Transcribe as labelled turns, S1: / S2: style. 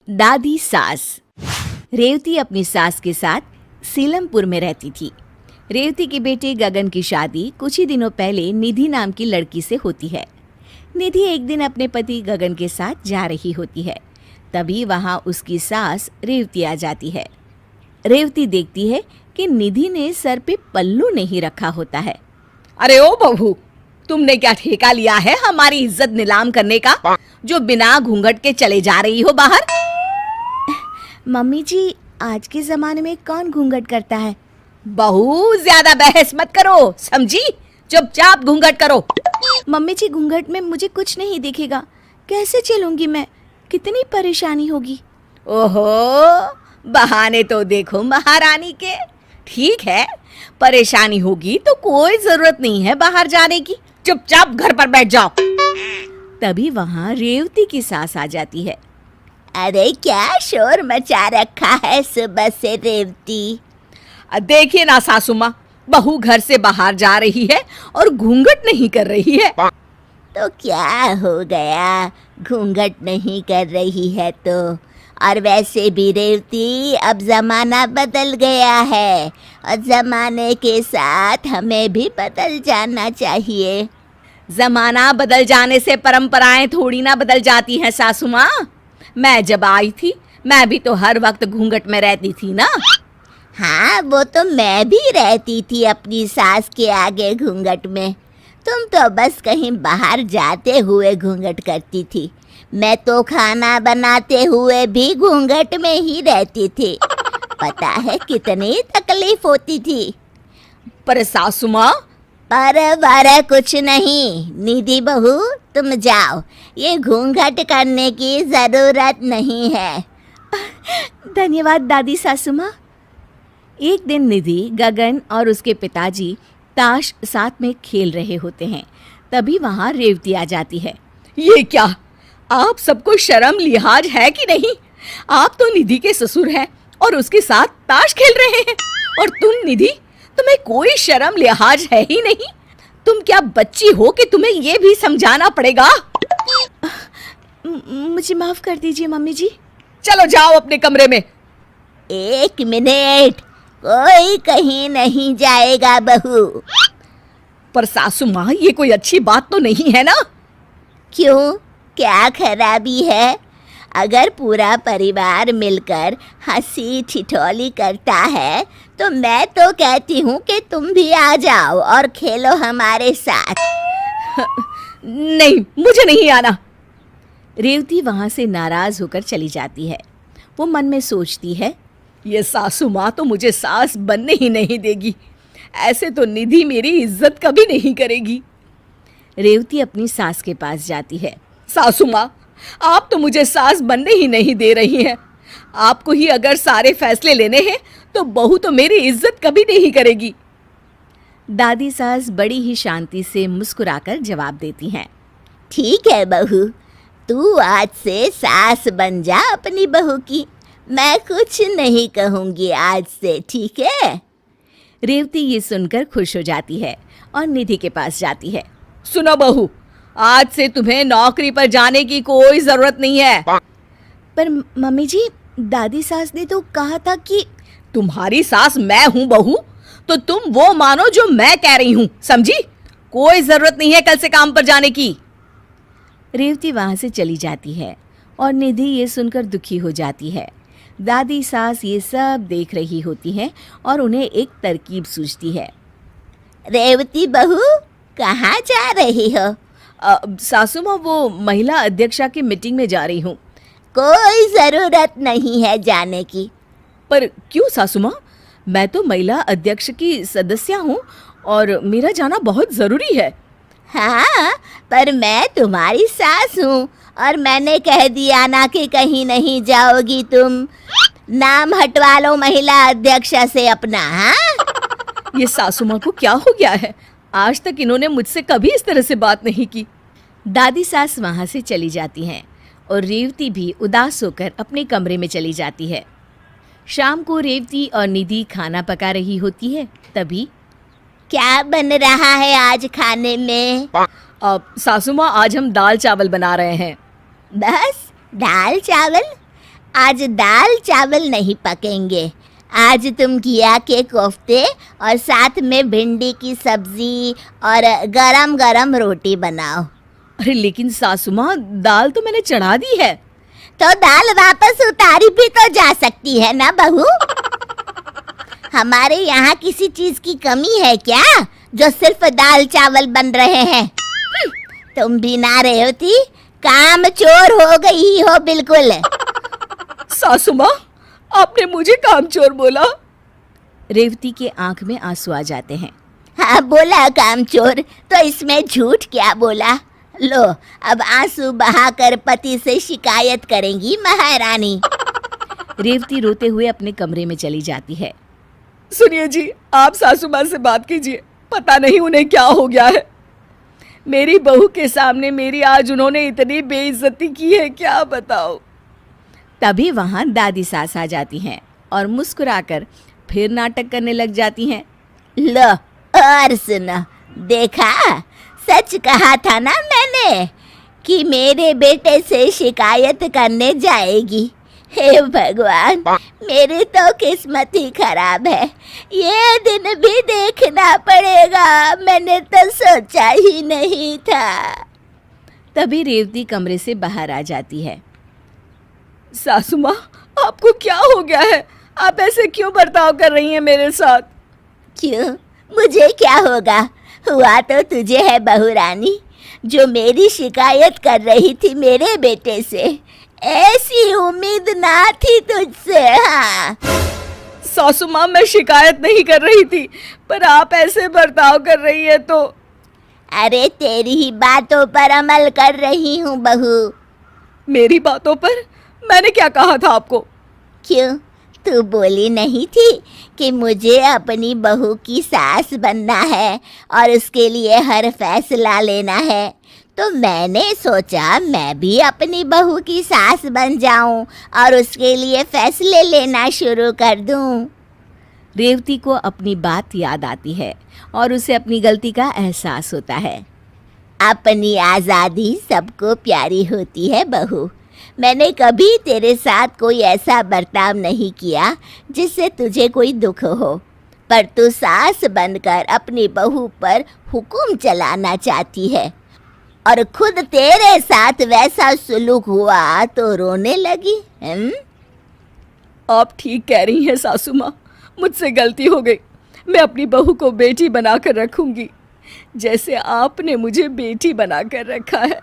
S1: दादी सास। रेवती अपनी सास के साथ सीलमपुर में रहती थी। रेवती के बेटे गगन की शादी कुछ ही दिनों पहले निधि नाम की लड़की से होती है। निधि एक दिन अपने पति गगन के साथ जा रही होती है। तभी वहां उसकी सास रेवती आ जाती है। रेवती देखती है कि निधि ने सर पे पल्लू नहीं रखा होता है।
S2: अरे ओ बहू, तुमने क्या ठेका लिया है हमारी इज्जत नीलाम करने का, जो बिना घूंघट के चले जा रही हो बाहर?
S1: मम्मी जी, आज के जमाने में कौन घूंघट करता है?
S2: बहू, ज्यादा बहस मत करो, समझी? चुपचाप घूंघट करो।
S1: मम्मी जी, घूंघट में मुझे कुछ नहीं दिखेगा, कैसे चलूंगी मैं? कितनी परेशानी होगी।
S2: ओहो, बहाने तो देखो महारानी के। ठीक है, परेशानी होगी तो कोई जरूरत नहीं है बाहर जाने की, चुपचाप घर पर बैठ जाओ।
S1: तभी वहाँ रेवती की सास आ जाती है।
S3: अरे क्या शोर मचा रखा है सुबह से रेवती?
S2: देखिए ना सासू माँ, बहू घर से बाहर जा रही है और घूंघट नहीं कर रही है।
S3: तो क्या हो गया, घूंघट नहीं कर रही है तो? और वैसे भी रेवती, अब जमाना बदल गया है और जमाने के साथ हमें भी बदल जाना चाहिए।
S2: जमाना बदल जाने से परंपराएं थोड़ी ना बदल जाती हैं सासू माँ। मैं जब आई थी, मैं भी तो हर वक्त घूंघट में रहती थी ना।
S3: हाँ, वो तो मैं भी रहती थी अपनी सास के आगे घूंघट में। तुम तो बस कहीं बाहर जाते हुए घूंघट करती थी। मैं तो खाना बनाते हुए भी घूंघट में ही रहती थी। पता है कितनी तकलीफ होती थी।
S2: पर सासू माँ,
S3: पर कुछ नहीं। निधि बहू, तुम जाओ, ये घूंघट करने की जरूरत नहीं है।
S1: धन्यवाद दादी सासू माँ। एक दिन निधि, गगन और उसके पिताजी ताश साथ में खेल रहे होते हैं। तभी वहाँ रेवती आ जाती है।
S2: ये क्या, आप सबको शर्म लिहाज है कि नहीं? आप तो निधि के ससुर हैं और उसके साथ ताश खेल रहे हैं, और तुम निधि, तुम्हें कोई शर्म लिहाज है ही नहीं? तुम क्या बच्ची हो कि तुम्हें ये भी समझाना पड़ेगा?
S1: मुझे माफ कर दीजिए मम्मी जी।
S2: चलो जाओ अपने कमरे में।
S3: एक मिनट, कोई कहीं नहीं जाएगा बहू।
S2: पर सासू माँ, ये कोई अच्छी बात तो नहीं है ना?
S3: क्यों, क्या खराबी है? अगर पूरा परिवार मिलकर हंसी ठिठोली करता है तो मैं तो कहती हूँ कि तुम भी आ जाओ और खेलो हमारे साथ।
S2: नहीं, मुझे नहीं आना।
S1: रेवती वहाँ से नाराज होकर चली जाती है। वो मन में सोचती है,
S2: ये सासू माँ तो मुझे सास बनने ही नहीं देगी। ऐसे तो निधि मेरी इज्जत कभी नहीं करेगी।
S1: रेवती अपनी सास के पास जाती है।
S2: सासू माँ, आप तो मुझे सास बनने ही नहीं दे रही हैं। आपको ही अगर सारे फैसले लेने हैं तो बहू तो मेरी इज्जत कभी नहीं करेगी।
S1: दादी सास बड़ी ही शांति से मुस्कुराकर जवाब देती हैं।
S3: ठीक है बहू, तू आज से सास बन जा अपनी बहू की। मैं कुछ नहीं कहूँगी आज से, ठीक है?
S1: रेवती ये सुनकर खुश हो जाती है और निधि के पास जाती है।
S2: सुनो बहू, आज से तुम्हें नौकरी पर जाने की कोई जरूरत नहीं है।
S1: पर मम्मी जी, दादी सास ने तो कहा था कि...
S2: तुम्हारी सास मैं हूँ बहू, तो तुम वो मानो जो मैं कह रही हूँ, समझी? कोई जरूरत नहीं है कल से काम पर जाने की।
S1: रेवती वहाँ से चली जाती है और निधि ये सुनकर दुखी हो जाती है। दादी सास ये सब देख रही होती हैं और उन्हें एक तरकीब सूझती है।
S3: रेवती बहू, कहाँ जा रही हो?
S2: सासू माँ, वो महिला अध्यक्षा की मीटिंग में जा रही हूँ।
S3: कोई जरूरत नहीं है जाने की।
S2: पर क्यों सासू माँ? मैं तो महिला अध्यक्ष की सदस्य हूँ और मेरा जाना बहुत जरूरी है।
S3: हाँ, पर मैं तुम्हारी सास हूँ और मैंने कह दिया ना कि कहीं नहीं जाओगी तुम। नाम हटवा लो महिला अध्यक्षा से अपना। हाँ,
S2: ये सासू माँ को क्या हो गया है? आज तक इन्होंने मुझसे कभी इस तरह से बात नहीं की।
S1: दादी सास वहाँ से चली जाती हैं और रेवती भी उदास होकर अपने कमरे में चली जाती है। शाम को रेवती और निधि खाना पका रही होती है। तभी
S3: क्या बन रहा है आज खाने में?
S2: सासू माँ, आज हम दाल चावल बना रहे हैं।
S3: बस दाल चावल? आज दाल चावल नहीं पकेंगे। आज तुम घिया के कोफ्ते और साथ में भिंडी की सब्जी और गरम गरम रोटी बनाओ।
S2: अरे लेकिन सासू माँ, दाल तो मैंने चढ़ा दी है।
S3: तो दाल वापस उतारी भी तो जा सकती है ना बहू। हमारे यहाँ किसी चीज की कमी है क्या जो सिर्फ दाल चावल बन रहे हैं? तुम भी ना रेवती, काम चोर हो गई हो बिल्कुल।
S2: सासू माँ, आपने मुझे कामचोर बोला?
S1: रेवती के आंख में आंसू आ जाते हैं।
S3: हाँ बोला कामचोर, तो इसमें झूठ क्या बोला? लो अब आंसू बहाकर पति से शिकायत करेंगी महारानी।
S1: रेवती रोते हुए अपने कमरे में चली जाती है।
S2: सुनिए जी, आप सासू माँ से बात कीजिए, पता नहीं उन्हें क्या हो गया है। मेरी बहू के सामने मेरी आज उन्होंने इतनी बेइज्जती की है, क्या बताओ।
S1: तभी वहां दादी सास आ जाती हैं और मुस्कुराकर फिर नाटक करने लग जाती हैं।
S3: लो और सुनो, देखा, सच कहा था ना मैंने कि मेरे बेटे से शिकायत करने जाएगी। हे भगवान, मेरी तो किस्मत ही खराब है। ये दिन भी देखना पड़ेगा, मैंने तो सोचा ही नहीं था।
S1: तभी रेवती कमरे से बाहर आ जाती है।
S2: सासू माँ, आपको क्या हो गया है? आप ऐसे क्यों बर्ताव कर रही हैं मेरे साथ?
S3: क्यों, मुझे क्या होगा? हुआ तो तुझे है बहू रानी, जो मेरी शिकायत कर रही थी मेरे बेटे से। ऐसी उम्मीद ना थी तुझसे। हाँ
S2: सासू माँ, मैं शिकायत नहीं कर रही थी, पर आप ऐसे बर्ताव कर रही है तो।
S3: अरे तेरी ही बातों पर अमल कर रही हूँ बहू।
S2: मेरी बातों पर? मैंने क्या कहा था आपको?
S3: क्यों, तू बोली नहीं थी कि मुझे अपनी बहू की सास बनना है और उसके लिए हर फैसला लेना है? तो मैंने सोचा मैं भी अपनी बहू की सास बन जाऊं और उसके लिए फैसले लेना शुरू कर दूं।
S1: रेवती को अपनी बात याद आती है और उसे अपनी गलती का एहसास होता है।
S3: अपनी आज़ादी सबको प्यारी होती है बहू। मैंने कभी तेरे साथ कोई ऐसा बर्ताव नहीं किया जिससे तुझे कोई दुख हो, पर तू सास बनकर अपनी बहू पर हुक्म चलाना चाहती है और खुद तेरे साथ वैसा सुलूक हुआ तो रोने लगी।
S2: आप ठीक कह रही हैं सासू माँ, मुझसे गलती हो गई। मैं अपनी बहू को बेटी बनाकर रखूंगी, जैसे आपने मुझे बेटी बनाकर रखा है।